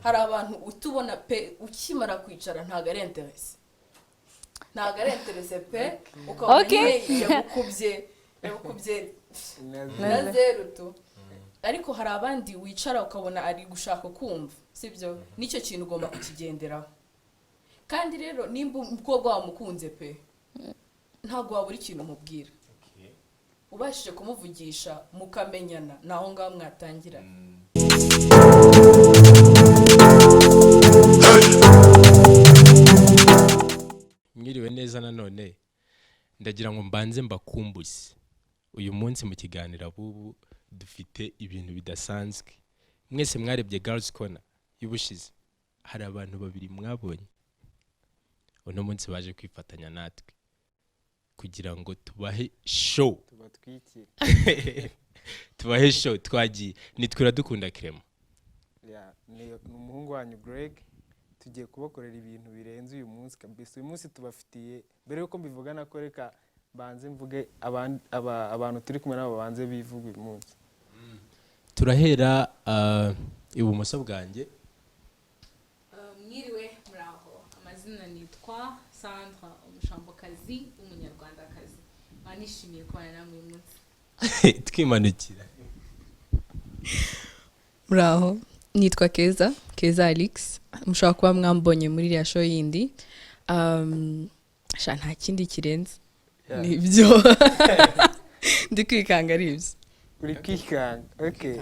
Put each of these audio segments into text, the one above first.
hari abantu utubona pe ukimara kwicara ntago ari interesse pe ukabona nyine yakukubye na zero tu ariko hari abandi wicara ukabona ari gushaka kumva sibyo nicyo kintu ugomba kukigenderaho kandi rero nimba umukobwa wamukunze pe ntago wabura ikintu umubwira ubashije kumuvugisha mukamenyana naho ngaho mwatangira mwiriwe neza nanone ndagira ngo mbanze mbakumbuze uyu munsi mu kiganiro abubu dufite ibintu bidasanzwe mwese mwarebye Girls Corner y'ubushize hari abantu babiri mwabonye uno munsi baje kwifatanya natwe kugira ngo tubahe show tubahe show twagiye nitwira dukunda Clement ni umuhungu wanyu Greg tugiye kubakorera ibintu birenze uyu munsi kabisa uyu munsi tubafitiye mbere yuko mbivuga nako reka banze mvuge abantu turi kumwe nabo banze bivuga uyu munsi turahera ibumoso bwanjye mwiriwe muraho amazina nitwa Sandra umushambokazi w'umunyarwandakazi manishimiye kubana namwe uyu munsi twimanukira muraho nitwa Keza Alex mushobora kuba mwambonye muri iriya show yindi nta kindi kirenze nibyo ndi kwikanga ari ibyo uri kwikanga okay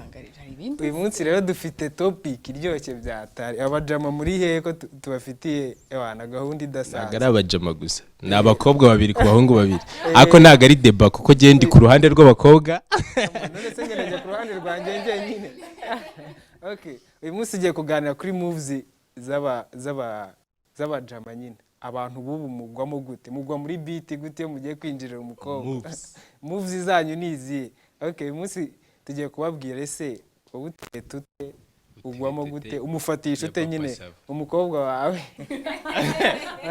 uyu munsi rero dufite topic iryoshye byatari abajama muri hehe ko tubafitiye abana gahunda idasanzwe ari abajama gusa ni abakobwa babiri ku bahungu babiri ariko ntago ari deba kuko gende ku ruhande rw'abakobwa none se ngereje ku ruhande rwanjye nyine okay uyu munsi ugiye kuganira kuri moves z'abajama nyine abantu bubu mugwamo gute mugwa muri beat gute mugiye kwinjirira umukobwa moves zanyu nizi okay uyu munsi tugiye kubabwira ese wowe tute ugwamo gute umufatisha ute nyine umukobwa wawe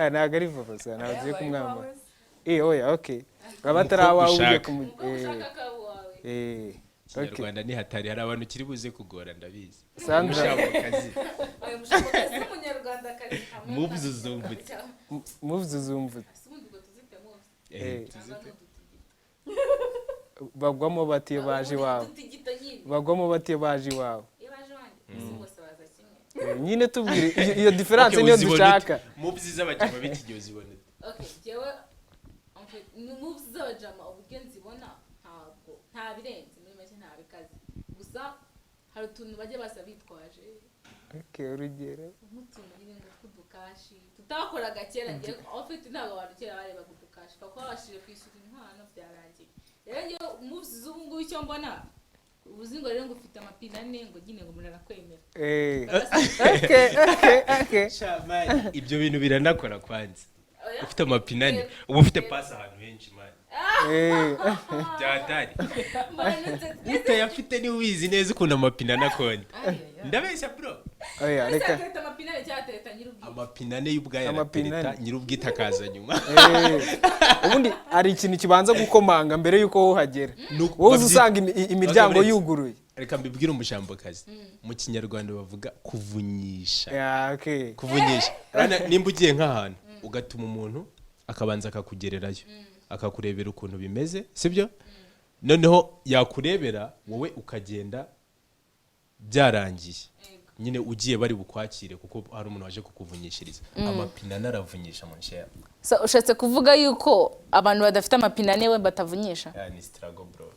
ntago ari vava ntago ugiye kumwamba oya okay abatarawa ugiye Kinyarwanda ni hatari hari abantu kiri buze kugora ndabizi Sandra umushambokazi w'umunyarwandakazi moves zumbutse bagwamo batiye baje iwawe nyine tubwire iyo difference niyo dushaka moves z'abajama b'ikigyo zibona jewe moves z'abajama uburyo nzibona nta birenze muri make nta bikaze gusa hari utuntu bajye basa bitwaje urugero nk'utuntu nyine tw'udukashi tutakoraga kera ngiye ofite ntabwo abantu kera barebaga udukashi kuko babashije kwishyura inkwano byarangiye rero ngiye moves z'ubu ngubu icyo mbona ubuzi ngo rero ngo ufite amapine ane ngo nyine ngo umuntu arakwemera ibyo bintu biranakora kwanza ufite amapine ane uba ufite pasi ahantu henshi mani byatari utayafite niwe ubizi neza ukuntu amapine anakonda ndabeshya bro reka amapine ane y'ubwayo aratereta nyir'ubwite akaza nyuma ubundi hari ikintu kibanza gukomanga mbere yuko uhagera wowe usanga imiryango yuguruye reka mbibwire umushambokazi mu kinyarwanda bavuga kuvunyisha kuvunyisha nimba ugiye nk'ahantu ugatuma umuntu akabanza akakugererayo akakurebera ukuntu bimeze sibyo noneho yakurebera wowe ukagenda byarangiye nyine ugiye bari bukwakire kuko hari umuntu waje kukuvunyishiriza amapine naravunyisha mu nshya so ushatse kuvuga yuko abantu badafite amapine ane we batavunyisha ni struggle bro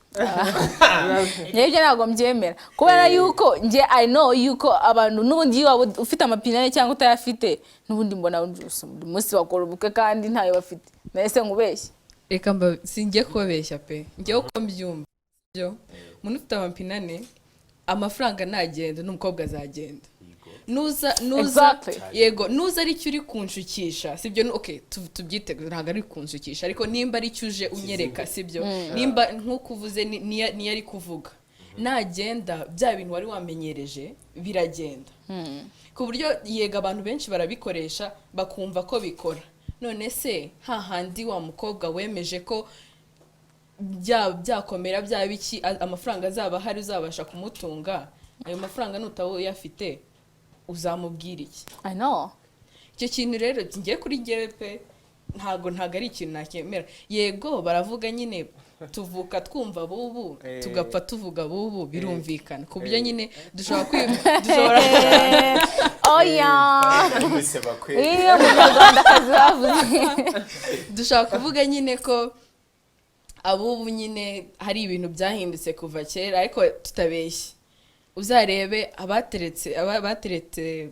n'ibyo ntabwo mbyemera kubera yuko nge I know yuko abantu n'ubundi iyo ufite amapine ane cyangwa utayafite n'ubundi mbona umunsi wakora ubukwe kandi ntayo bafite nese nkubeshye reka singiye kubabeshya pe ngiye uko mbyumva byo umuntu ufite amapine ane amafaranga ntagenda n'umukobwa azagenda nuza ari cyo uri kunshukisha sibyo okay tubyitege ntago ari kunshukisha ariko nimba ari cyo uje unyereka sibyo nimba nkuko uvuze ni ari kuvuga nagenda bya bintu wari wamenyereje biragenda ku buryo yega abantu benshi barabikoresha bakumva ko bikora none se hahandi wa mukobwa wemeje ko byakomera bya biki amafaranga azaba hari uzabasha kumutunga ayo mafaranga nutawo yafite uzamubwira iki? I know. Icyo kintu rero ngiye kuri njyewe pe ntago ari ikintu nakemera. Yego baravuga nyine tuvuka twumva bubu tugapfa tuvuga bubu birumvikana ku buryo nyine dushobora oya iyo munyarwandakazi bavuze dushobora kuvuga nyine ko abubu nyine hari ibintu byahindutse kuva kera ariko tutabeshye. Uzarebe abateretse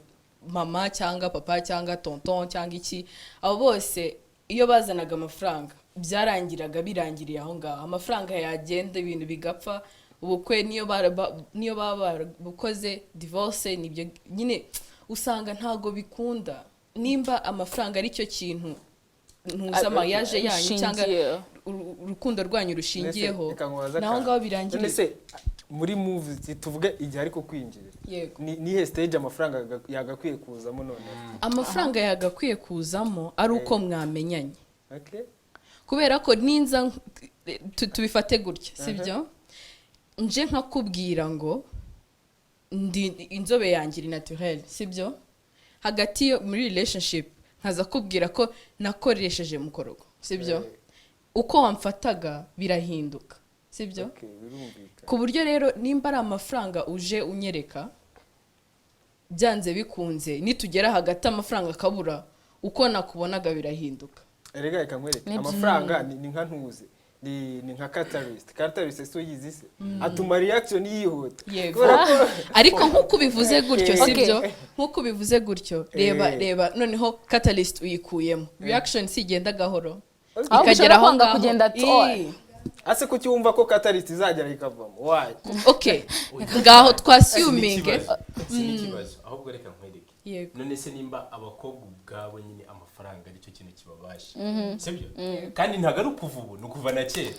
mama cyangwa papa cyangwa tonton cyangwa iki, abo bose iyo bazanaga amafaranga byarangiraga birangiriye aho ngaho. Amafaranga yagenda ibintu bigapfa, ubukwe niyo baba bukoze divorce nibyo nyine usanga ntago bikunda. Nimba amafaranga ari cyo kintu ntuza mariage yanyu cyangwa urukundo rwanyu rushingiyeho naho ngaho birangiriye. Muri movies tuvuge igihe ariko kwinjirira nihe stage amafaranga yagakwiye kuzamo none? Amafaranga yagakwiye kuzamo ari uko mwamenyanye. Kubera ko ninza tubifate gutya sibyo, nje nkakubwira ngo ndi inzobe yanjye iri naturel sibyo, hagati yo muri relationship nkaza kubwira ko nakoresheje mukorogo sibyo, uko wamfataga birahinduka sibyo. Ku buryo rero nimba ari amafaranga uje unyereka byanze bikunze nitugera hagati amafaranga akabura uko nakubonaga birahinduka. Erega reka nkwereke amafaranga ni nka ntuze ni nka catalyst so yizi se atuma reaction yihuta. Ariko nkuko bivuze gutyo sibyo, nkuko bivuze gutyo reba noneho catalyst uyikuyemo reaction sigenda gahoro ikagera aho ngaho kugenda ase ko cyumva ko catalyst izagera ikavamo. Why? Ngaho twasuming ikibazo ahubwo reka nkwereke. None se nimba abakobwa ubwabo nyine amafaranga ari cyo kintu kibabasha sibyo, kandi ntago ari ukuvubu ni ukuva na kera.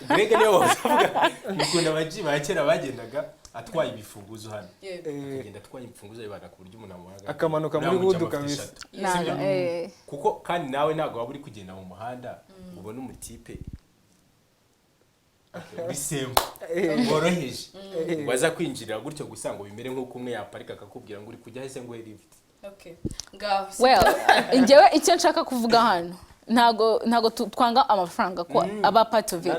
Greg niyo wavuga nikunda abaji ba kera bagendaga atwaye ibifunguzo hano akagenda atwaye ibifunguzo bibana ku buryo umuntu amuhaga akamanuka muri hudu kabisa kuko kandi nawe ntago waba uri kugenda mu muhanda ubona umutipe bisembo woroheje waza kwinjirira gutyo gusa ngo bimere nk'uko umwe yaparika akakubwira ngo uri kujya hese ngo lift. Njyewe icyo nshaka kuvuga hano ntago twanga amafaranga ko aba part of it.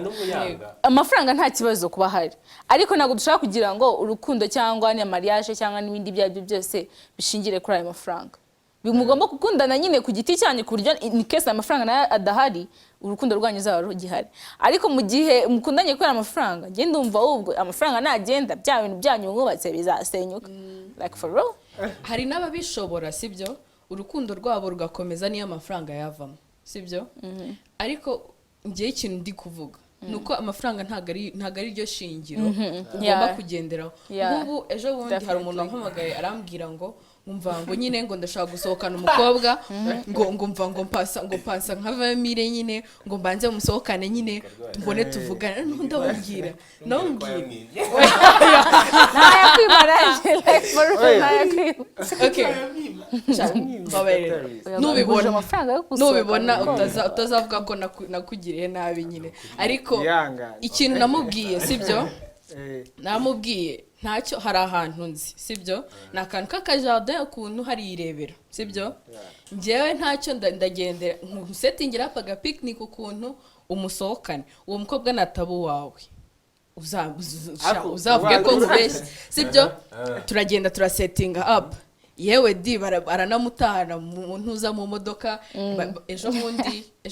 Amafaranga nta kibazo kuba hari, ariko ntago dushaka kugira ngo urukundo cyangwa ni mariage cyangwa n'ibindi byabyo byose bishingire kuri ayo mafaranga. Bimugomba gukundana nyine ku giti cyane ku buryo in case amafaranga nayo adahari urukundo rwanyu zaba rugihari. Ariko mu gihe mukundanye kuri amafaranga nge ndumva ubwo amafaranga nagenda bya bintu byanyu mwubatse bizasenyuka. Like for real. Hari n'ababishobora sibyo, urukundo rwabo rugakomeza niyo amafaranga yavamo sibyo. Ariko ngiye ikintu ndi kuvuga nuko amafaranga ntago ari ryo shingiro ugomba kugenderaho. Nk'ubu ejo bundi hari umuntu wampamagaye arambwira ngo umva nyine ngo ndashaka gusohokana umukobwa ngo mva ngo pasa nka 20,000 nyine ngo mbanze umusohokane nyine mbone tuvugana. Ndababwira nubibona utazavuga ko nakugiriye nabi nyine. Ariko ikintu namubwiye sibyo, namubwiye ntacyo hari ahantu nzi sibyo, nakantu k'akajardin ukuntu hari irebera sibyo. Njyewe ntacyo ndagendera nkusetingira paga picnic ukuntu umusohokane uwo mukobwa natabu wawe uzavuge ko ngubeshye sibyo. Turagenda turasettinga up yewe di baranamutahana mu ntuza mu modoka. Ejo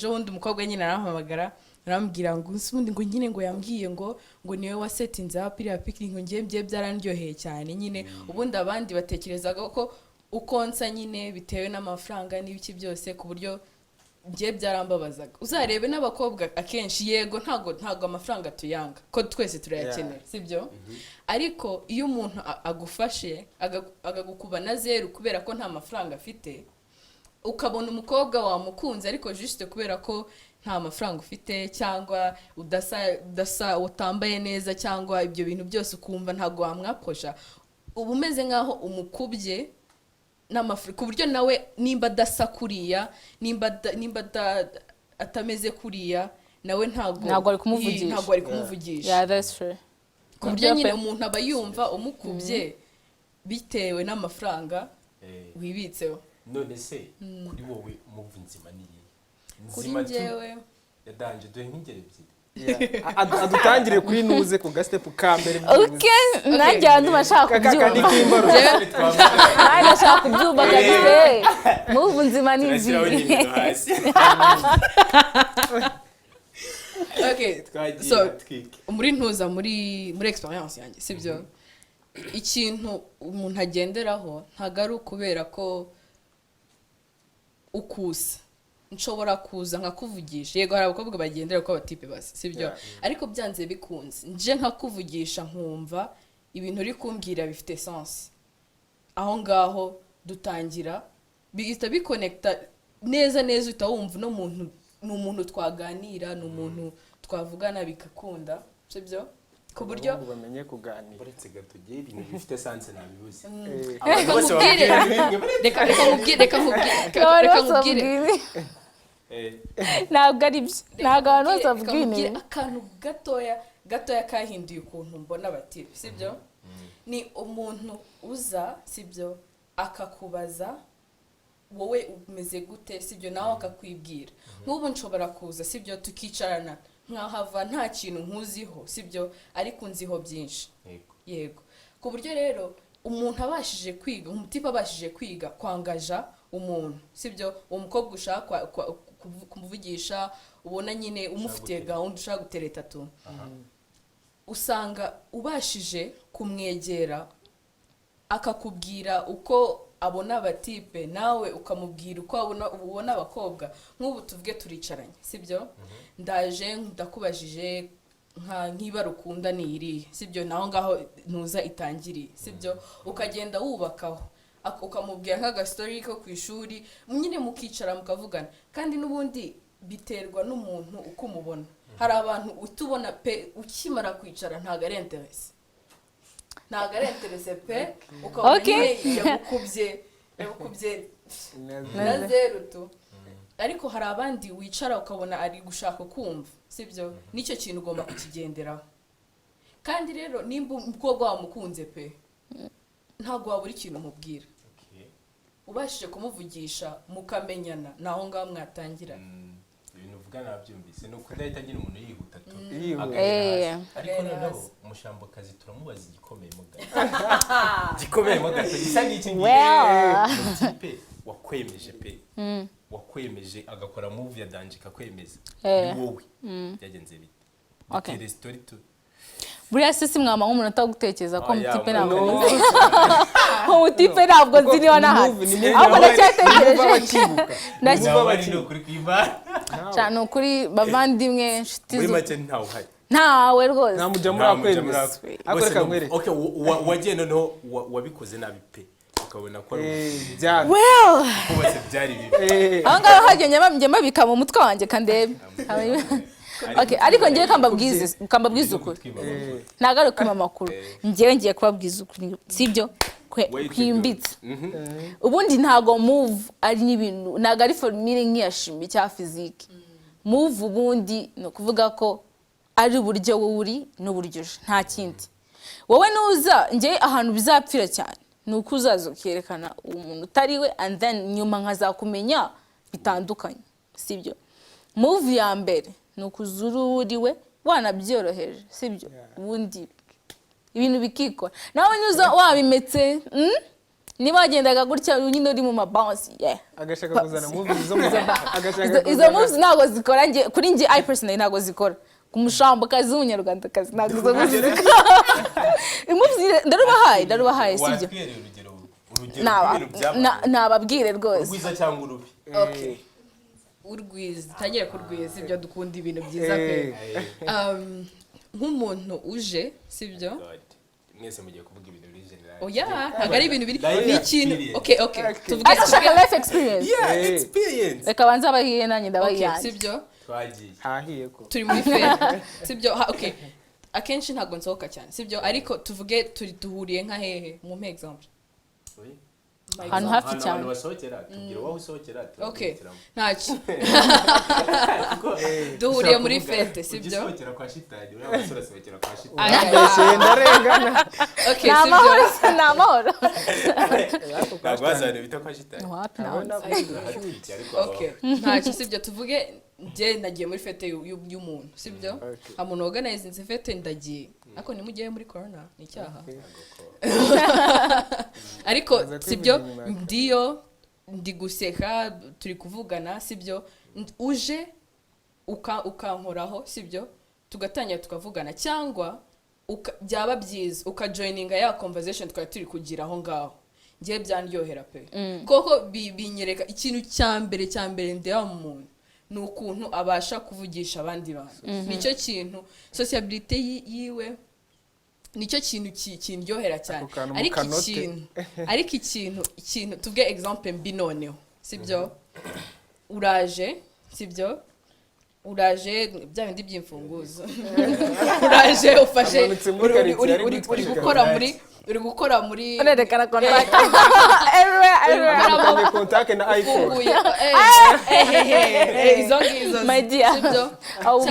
bundi umukobwa nyine arampamagara arambwira ngo usubundi ngo nyine ngo yambwiye ngo niwe wasetinze apiri ya picnic ngo ngiye byarandyoheye cyane nyine. Ubundi abandi batekerezaga ko ukonsa nyine bitewe n'amafaranga n'ibiki byose ku buryo ngiye byarambabazaga. Uzarebe n'abakobwa akenshi yego ntago amafaranga tuyanga ko twese turayakenera sibyo. Ariko iyo umuntu agufashe agagukuba na zero kubera ko nta mafaranga afite, ukabona umukobwa wamukunze ariko juste kubera ko nta mafaranga ufite cyangwa udasa utambaye neza cyangwa ibyo bintu byose ukumva ntago wamwaposha, uba umeze nkaho umukubye n'amafaranga ku buryo nawe nimba adasa kuriya nimba atameze kuriya nawe ntago ari kumuvugisha. Yeah, that's true. Ku buryo nyine umuntu aba yumva umukubye bitewe n'amafaranga wibitseho. none se kuri wowe move nzima ni Kuri njyewe yadanje duhe nk'ingero ebyiri. adutangire kuri nuze ku gastepu ka mbere okay nanjye andi bashaka kubyumva nanjye ndashaka kubyumva kabise move nzima ni izi okay so muri ntuza muri experience yanjye sibyo ikintu umuntu agenderaho ntago ari ukubera ko ukusa nshobora kuza nkakuvugisha yego hari abakobwa bagendera ko abatipe basi sibyo ariko byanze bikunze nje nkakuvugisha nkumva ibintu uri kumbwira bifite sense aho ngaho dutangira bihita biconnecta neza utawumva no muntu n'umuntu twaganira n'umuntu twavugana bikakunda sibyo ku buryo bamenye kuganira uretse gato giye ibintu bifite sense nabibuze reka nkubwire ntabwo ari byo ntabwo abantu bose bavuga ibintu akantu gatoya kahinduye ukuntu mbona abatipe sibyo ni umuntu uza sibyo akakubaza wowe umeze gute sibyo nawe akakwibwira nk'ubu nshobora kuza sibyo tukicarana nkahava nta kintu nkuziho sibyo ariko nziho byinshi yego ku buryo rero umuntu abashije kwiga umutipe abashije kwiga kwangaja umuntu sibyo uwo mukobwa ushaka kumuvugisha ubona nyine umufitiye gahunda ushaka gutereta tu usanga ubashije kumwegera akakubwira uko abona abatipe nawe ukamubwira uko ubona abakobwa nk'ubu tuvuge turicaranye sibyo ndaje ndakubajije nk'ibara ukunda ni irihe sibyo naho ngaho ntuza itangiriye sibyo ukagenda wubakaho ukamubwira nk'agastori ko ku ishuri nyine mukicara mukavugana kandi n'ubundi biterwa n'umuntu uko umubona hari abantu utubona pe ukimara kwicara ntago ari interese pe ukabona yagukubye na zero tu ariko hari abandi wicara ukabona ari gushaka kumva sibyo nicyo kintu ugomba kukigenderaho kandi rero nimba umukobwa wamukunze pe ntabwo wabura ikintu umubwira ubashije kumuvugisha mukamenyana naho ngaho mwatangira ibintu uvuga nabyumvise ni uko ndahita ngira umuntu yihuta tu ariko noneho umushambokazi turamubaza igikomeye mo gato gisa n'iki ngiye wakwemeje pe wakwemeje agakora move ya danje kakwemeza ni wowe byagenze bite okay story tu buriya sisi mwama nk'umuntu atagutekereza ko mutipe ntabwo umutipe ntabwo nzi niba nahari ahubwo ndacyatekereje cyane ukuri bavandimwe inshuti muri make ntawe uhari ntawe rwose nta mujya muri akwemeza akoreka nkwereke okay wagiye noneho wabikoze nabi pe ukabona ko byari kubase byari bibi aho ngaho hagiye njye mbabika mu mutwe wanjye kandebe okay ariko ngiye kambabwiza ukuri ntago ari kwima amakuru ngiye kubabwiza ukuri sibyo kwimbitse ubundi ntago move ari n'ibintu ntago ari formule nk'iyashimi cya physique move ubundi no kuvuga ko ari uburyo wowe uri n'uburyo nta kindi wowe nuza ngiye ahantu bizapfira cyane nuko uzaza ukerekana umuntu utari we and then nyuma nkazakumenya bitandukanye sibyo move ya mbere nukuzuru uriwe wanabyoroheje sibyo ubundi ibintu bikikora nawe nyuza wabimetse niba wagendaga gutya nyine uri mu mabounce agashaka kuzana move izo moves ntago zikora kuri nge I personally ntago zikora ku mushambokazi w'umunyarwandakazi ntago zo zikora moves ndarubahaye sibyo nababwire rwose urwiza cyangwa urubi okay urwiza tagiye kurwiza ibyo dukunda ibintu byiza pe nk'umuntu uje sibyo mwese mugiye kuvuga ibintu biri general oya ntago ari ibintu biri ni ikintu okay tuvuge ashaka life experience experience reka banza abahiye nanjye ndabahiye sibyo twagiye hahiye ko turi muri fete sibyo okay akenshi ntago nsohoka cyane sibyo ariko tuvuge turi duhuriye nka hehe mu example ahantu hafi cyane abantu basohokera tubwira wowe usohokera okay ntacyo duhuriye muri fete sibyo ugisohokera kwa shitani wewe abasore asohokera kwa shitani mbese ndarengana okay ni amahoro ni amahoro ntabwo bazana bita kwa shitani wapi nawe okay ntacyo sibyo tuvuge njye nagiye muri fete y'umuntu sibyo umuntu organize fete ndagiye ariko nimugiye muri corona ni icyaha ariko sibyo ndiyo ndi guseka turi kuvugana sibyo uje ukankoraho sibyo tugatangira tukavugana cyangwa byaba byiza ukajoininga ya conversation twari turi kugira aho ngaho ngiye byandyohera pe koko binyereka ikintu cya mbere ndeba mu muntu ni ukuntu abasha kuvugisha abandi bantu nicyo kintu sociability yiwe nicyo kintu kindyohera cyane ariko ikintu tuvuge example mbi noneho sibyo uraje bya bindi by'imfunguzo uraje ufashe uri gukora muri urerekana contract everywhere contact na iPhone izo ngizo my dear sibyo aho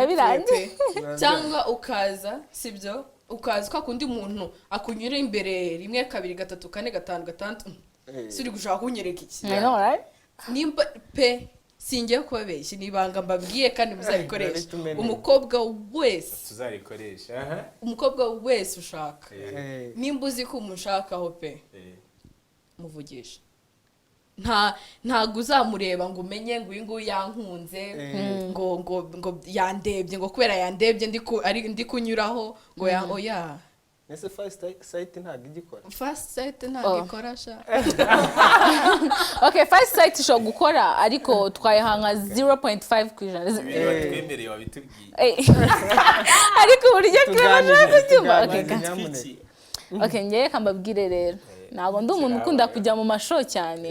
birangiye cyangwa ukaza sibyo ukaza kwa kundi muntu akunyura imbere 1 2 3 4 5 6 suri gushaka kunyereka iki I know right nimba pe singiye kubabeshya nibanga mbabwiye kandi muzabikoresha umukobwa wese tuzarikoresha umukobwa wese ushaka nimba uzi ko umushakaho pe muvugisha ntago uzamureba ngo umenye ngo uyu nguyu yankunze ngo yandebye ngo kubera yandebye ndi kunyuraho ngo oya ese first site ntago igikora first site ntago ikora sha okay first site ishobora gukora ariko twayahanga 0.5 twemereye wabitubwiye ariko uburyo kibasha kucyuma okay ngiye kambabwire rero ntabwo ndi umuntu ukunda kujya mu mashow cyane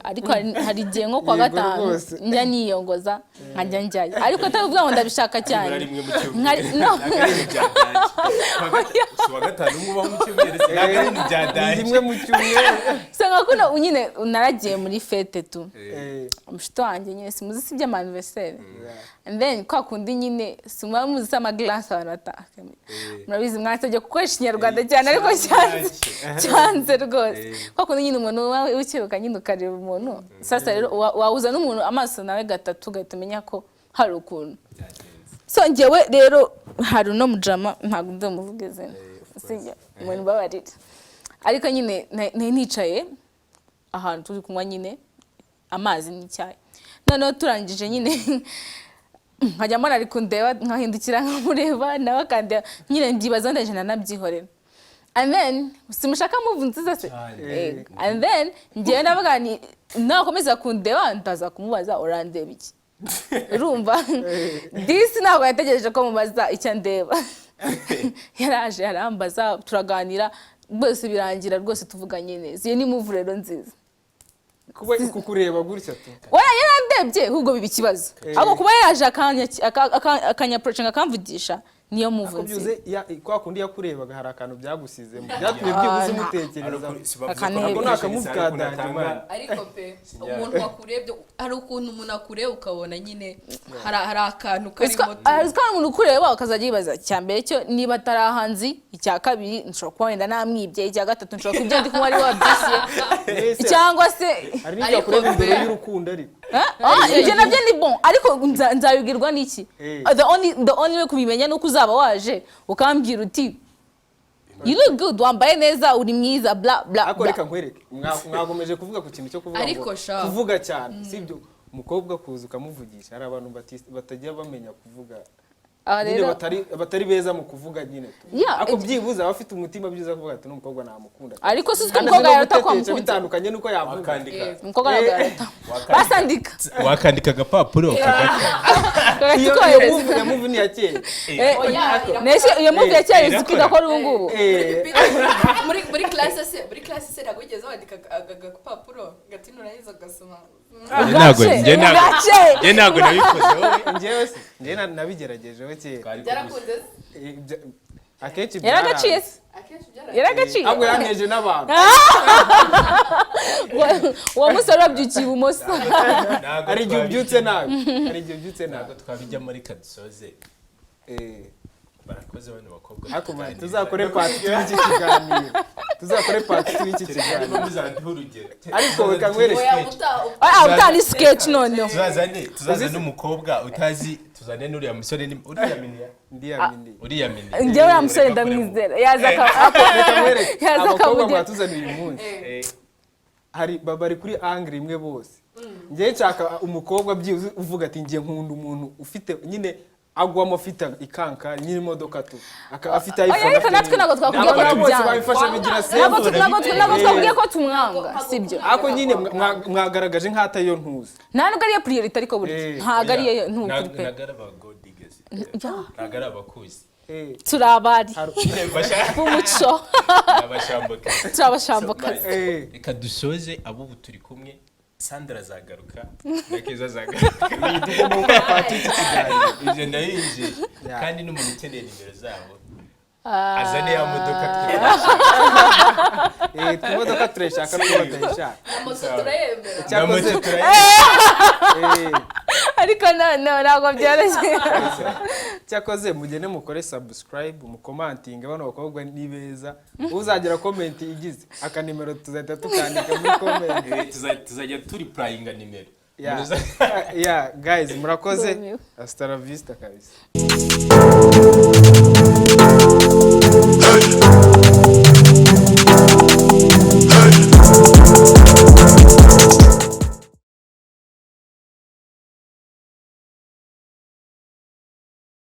ariko hari igihe nko kwa gatanu njya niyongoza nkajya njyayo ariko atavuga ngo ndabishaka cyane wa gatanu mubaho mu cyumweru sinagari mu byadaje rimwe mu cyumweru sanga kuno nyine naragiye muri fete tu umushito wanjye nyine simuzi si by'ama anniversaire and then kwa kundi nyine simba muzi sama glass abantu murabizi mwatajya gukoresha inyarwanda cyane ariko cyanze rwose kwa kundi nyine umuntu wawe ukiruka nyine ukareba umuntu sasa rero wawuza n'umuntu amaso nawe gatatu gahita umenya ko hari ukuntu so njyewe rero hari no mujama ntabwo ndamuvuga izina sijya umuntu babarira ariko nyine nicaye ahantu turi kunywa nyine amazi n'icyayi noneho turangije nyine nkajya mbona ari kundeba nkahindukira nkamureba nawe akandeba nyine ndibaza ndaje nanabyihorera and then simushaka move nziza se and then ngiye ndavuga ni nakomeza kundeba ndaza kumubaza urandeba iki urumva this ntabwo yategereje ko mubaza icyo ndeba yaraje yarambaza turaganira rwose birangira rwose tuvuganye neza iyo ni move rero nziza kukureba gutya tu wala yarandebye ahubwo biba ikibazo ahubwo kuba yaraje akanyaproaching akamvugisha niyo move nziza kwa kundi yakurebaga hari akantu byagusizemo byatumye byibuze umutekereza ako nakamuvuga danje ariko pe umuntu wakurebye hari ukuntu umuntu akureba ukabona nyine hari akantu karimo azika umuntu ukureba ukazajya yibaza cyambere cyo niba tarahanzi icya kabiri nshobora kuba wenda namwibye icya gatatu nshobora kubyo ndi kumwe ari wabyisiye cyangwa se hari n'icyo kureba imbere y'urukundo ariko ibyo nabyo ni bon ariko nzabibwirwa n'iki the only way kubimenya nuko uzaba waje ukambwira uti you look good wambaye neza uri mwiza bla bla ako reka nkwereke mwagomeje kuvuga ku kintu cyo kuvuga cyane sibyo umukobwa kuza ukamuvugisha hari abantu batajya bamenya kuvuga nyine batari beza mu kuvuga nyine ako byibuza abafite umutima byiza kuvuga ati n'umukobwa namukunda ariko si umukobwa yarata kwa mukunda bitandukanye nuko yavuga umukobwa yarata basandika wakandika agapapuro iyo move ni yakeye iyo move yakeye zikiga ko rungu muri classe se nagugeze wandika agapapuro gatinura yizo gasoma ntabwo nabikoze njyewe nabigerageje byarakunze akenshi yaragaciye yaragaciye ahubwo yaneje n'abantu uwo musore wabyukiye ibumoso hari igihe ubyutse nabi ntabwo twabijya muri kadusoze barakoze bano bakobwa ariko man tuzakore part 2 y'iki kiganiro muzandiho urugero ariko reka nkwereke utari sketch noneho tuzazane umukobwa utazi tuzane n'uriya musore uriya mini njyewe uriya musore ndamwizera yaza abakobwa mwatuzaniye uyu munsi bari kuri angle imwe bose njyewe nshaka umukobwa byibuze uvuga ati ngiye nkunda umuntu ufite nyine agwamo afite ikanka nyine imodoka tu afite iPhone ariko natwe ntabwo twakubwiye ko bose babifasha bigira ntabwo twakubwiye ko tumwanga sibyo ako nyine mwagaragaje nk'atayo ntuzi nta nubwo ariyo priority ariko buri ntabwo ariyo ntukuri pe nagara ba godigezi nagara abakuzi turabari b'umuco turabashambokazi reka dusoze abubu turi kumwe Sandra azagaruka nakeza azagaruka ibyo ndabinjiye kandi n'umuntu ukeneye nimero zabo azane ya modoka imodoka turayishaka n'uko batayishaka moto turayemera ariko ntabwo byoroshye cyakoze mugene mukore subscribe umukomantinga bano bakobwa ni beza uzagira comment igize akanimero tuzahita tukandika muri comment tuzajya turiplayinga nimero yeah guys murakoze hasta la vista kabisa